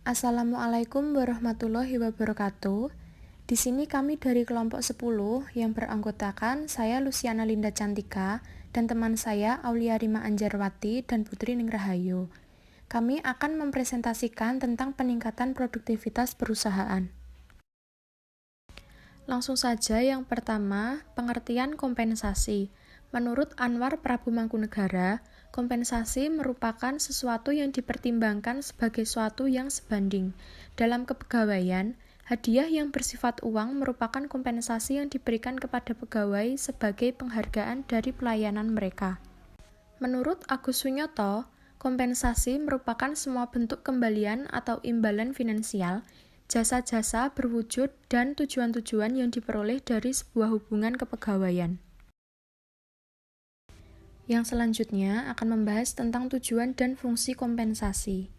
Assalamualaikum warahmatullahi wabarakatuh. Di sini kami dari kelompok 10 yang beranggotakan saya Luciana Linda Cantika dan teman saya Aulia Rima Anjarwati dan Putri Ning Rahayu. Kami akan mempresentasikan tentang peningkatan produktivitas perusahaan. Langsung saja yang pertama, pengertian kompensasi. Menurut Anwar Prabu Mangkunegara, kompensasi merupakan sesuatu yang dipertimbangkan sebagai suatu yang sebanding. Dalam kepegawaian, hadiah yang bersifat uang merupakan kompensasi yang diberikan kepada pegawai sebagai penghargaan dari pelayanan mereka. Menurut Agus Sunyoto, kompensasi merupakan semua bentuk kembalian atau imbalan finansial, jasa-jasa berwujud dan tujuan-tujuan yang diperoleh dari sebuah hubungan kepegawaian. Yang selanjutnya akan membahas tentang tujuan dan fungsi kompensasi.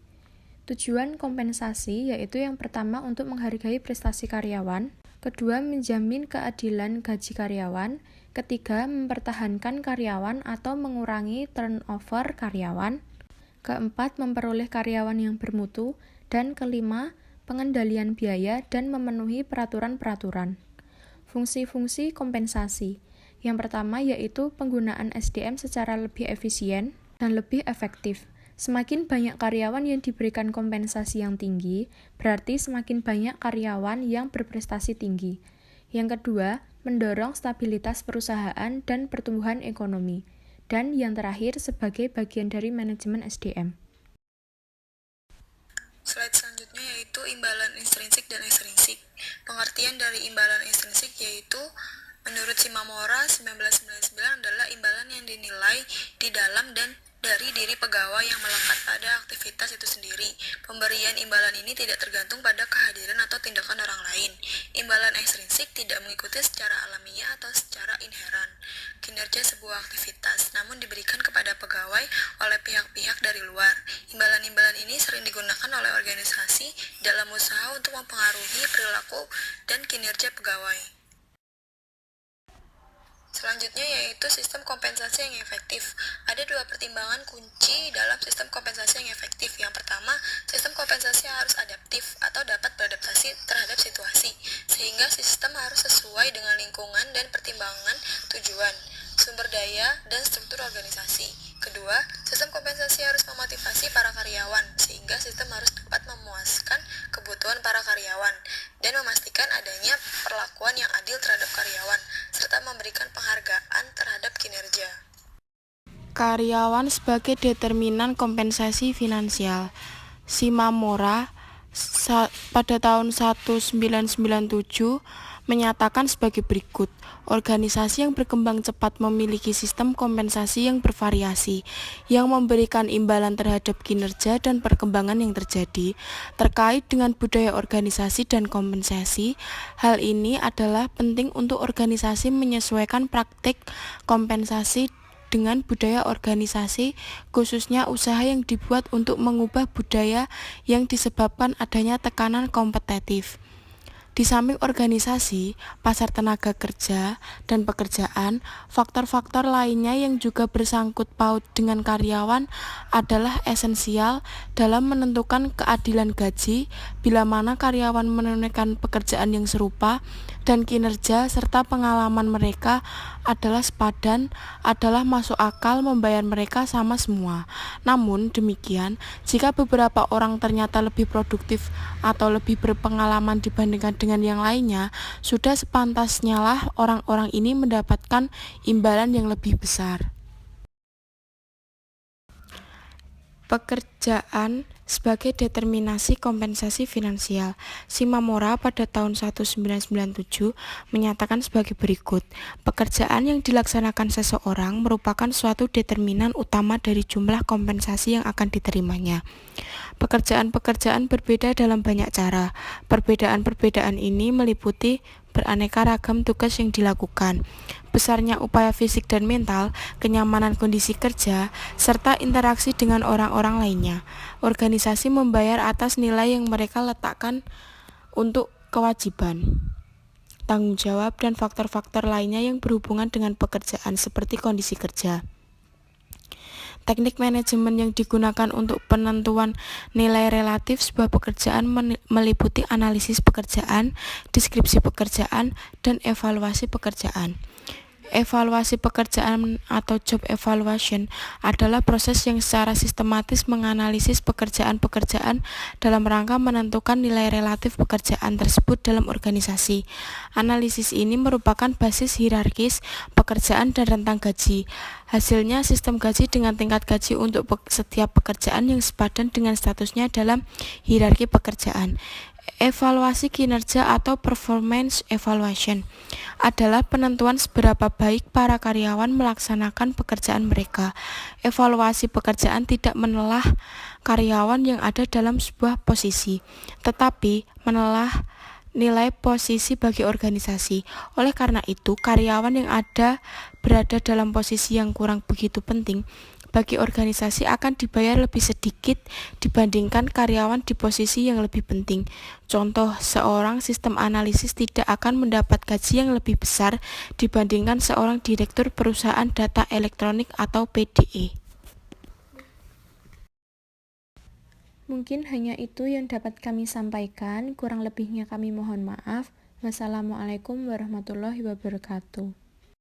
Tujuan kompensasi yaitu yang pertama untuk menghargai prestasi karyawan, kedua menjamin keadilan gaji karyawan, ketiga mempertahankan karyawan atau mengurangi turnover karyawan, keempat memperoleh karyawan yang bermutu, dan kelima pengendalian biaya dan memenuhi peraturan-peraturan. Fungsi-fungsi kompensasi. Yang pertama yaitu penggunaan SDM secara lebih efisien dan lebih efektif. Semakin banyak karyawan yang diberikan kompensasi yang tinggi, berarti semakin banyak karyawan yang berprestasi tinggi. Yang kedua, mendorong stabilitas perusahaan dan pertumbuhan ekonomi. Dan yang terakhir sebagai bagian dari manajemen SDM. Slide selanjutnya yaitu imbalan intrinsik dan ekstrinsik. Pengertian dari imbalan intrinsik yaitu menurut Shimamura 1999 adalah imbalan yang dinilai di dalam dan dari diri pegawai yang melekat pada aktivitas itu sendiri. Pemberian imbalan ini tidak tergantung pada kehadiran atau tindakan orang lain. Imbalan ekstrinsik tidak mengikuti secara alamiah atau secara inheran kinerja sebuah aktivitas, namun diberikan kepada pegawai oleh pihak-pihak dari luar. Imbalan-imbalan ini sering digunakan oleh organisasi dalam usaha untuk mempengaruhi perilaku dan kinerja pegawai. Selanjutnya yaitu sistem kompensasi yang efektif. Ada dua pertimbangan kunci dalam sistem kompensasi yang efektif. Yang pertama, sistem kompensasi harus adaptif atau dapat beradaptasi terhadap situasi, sehingga sistem harus sesuai dengan lingkungan dan pertimbangan tujuan, sumber daya, dan struktur organisasi. Kedua, sistem kompensasi harus memotivasi para karyawan, sehingga sistem harus dapat memuaskan kebutuhan para karyawan, dan memastikan adanya perlakuan yang adil terhadap karyawan, serta memberikan penghargaan terhadap kinerja. Karyawan sebagai determinan kompensasi finansial. Shimamura pada tahun 1997 menyatakan sebagai berikut. Organisasi yang berkembang cepat memiliki sistem kompensasi yang bervariasi, yang memberikan imbalan terhadap kinerja dan perkembangan yang terjadi. Terkait dengan budaya organisasi dan kompensasi, hal ini adalah penting untuk organisasi menyesuaikan praktik kompensasi dengan budaya organisasi, khususnya usaha yang dibuat untuk mengubah budaya yang disebabkan adanya tekanan kompetitif. Di samping organisasi, pasar tenaga kerja, dan pekerjaan, faktor-faktor lainnya yang juga bersangkut paut dengan karyawan adalah esensial dalam menentukan keadilan gaji bila mana karyawan menunaikan pekerjaan yang serupa dan kinerja serta pengalaman mereka adalah sepadan, adalah masuk akal membayar mereka sama semua. Namun demikian, jika beberapa orang ternyata lebih produktif atau lebih berpengalaman dibandingkan dengan yang lainnya, sudah sepantasnya lah orang-orang ini mendapatkan imbalan yang lebih besar. Pekerjaan sebagai determinasi kompensasi finansial. Shimamura pada tahun 1997 menyatakan sebagai berikut. Pekerjaan yang dilaksanakan seseorang merupakan suatu determinan utama dari jumlah kompensasi yang akan diterimanya. Pekerjaan-pekerjaan berbeda dalam banyak cara. Perbedaan-perbedaan ini meliputi beraneka ragam tugas yang dilakukan, besarnya upaya fisik dan mental, kenyamanan kondisi kerja, serta interaksi dengan orang-orang lainnya. Organisasi membayar atas nilai yang mereka letakkan untuk kewajiban, tanggung jawab, dan faktor-faktor lainnya yang berhubungan dengan pekerjaan seperti kondisi kerja. Teknik manajemen yang digunakan untuk penentuan nilai relatif sebuah pekerjaan meliputi analisis pekerjaan, deskripsi pekerjaan, dan evaluasi pekerjaan. Evaluasi pekerjaan atau job evaluation adalah proses yang secara sistematis menganalisis pekerjaan-pekerjaan dalam rangka menentukan nilai relatif pekerjaan tersebut dalam organisasi. Analisis ini merupakan basis hierarkis pekerjaan dan rentang gaji. Hasilnya sistem gaji dengan tingkat gaji untuk setiap pekerjaan yang sepadan dengan statusnya dalam hierarki pekerjaan. Evaluasi kinerja atau performance evaluation adalah penentuan seberapa baik para karyawan melaksanakan pekerjaan mereka. Evaluasi pekerjaan tidak menelah karyawan yang ada dalam sebuah posisi, tetapi menelah nilai posisi bagi organisasi. Oleh karena itu, karyawan yang berada dalam posisi yang kurang begitu penting bagi organisasi akan dibayar lebih sedikit dibandingkan karyawan di posisi yang lebih penting. Contoh, seorang sistem analisis tidak akan mendapat gaji yang lebih besar dibandingkan seorang direktur perusahaan data elektronik atau PDE. Mungkin hanya itu yang dapat kami sampaikan, kurang lebihnya kami mohon maaf. Wassalamualaikum warahmatullahi wabarakatuh.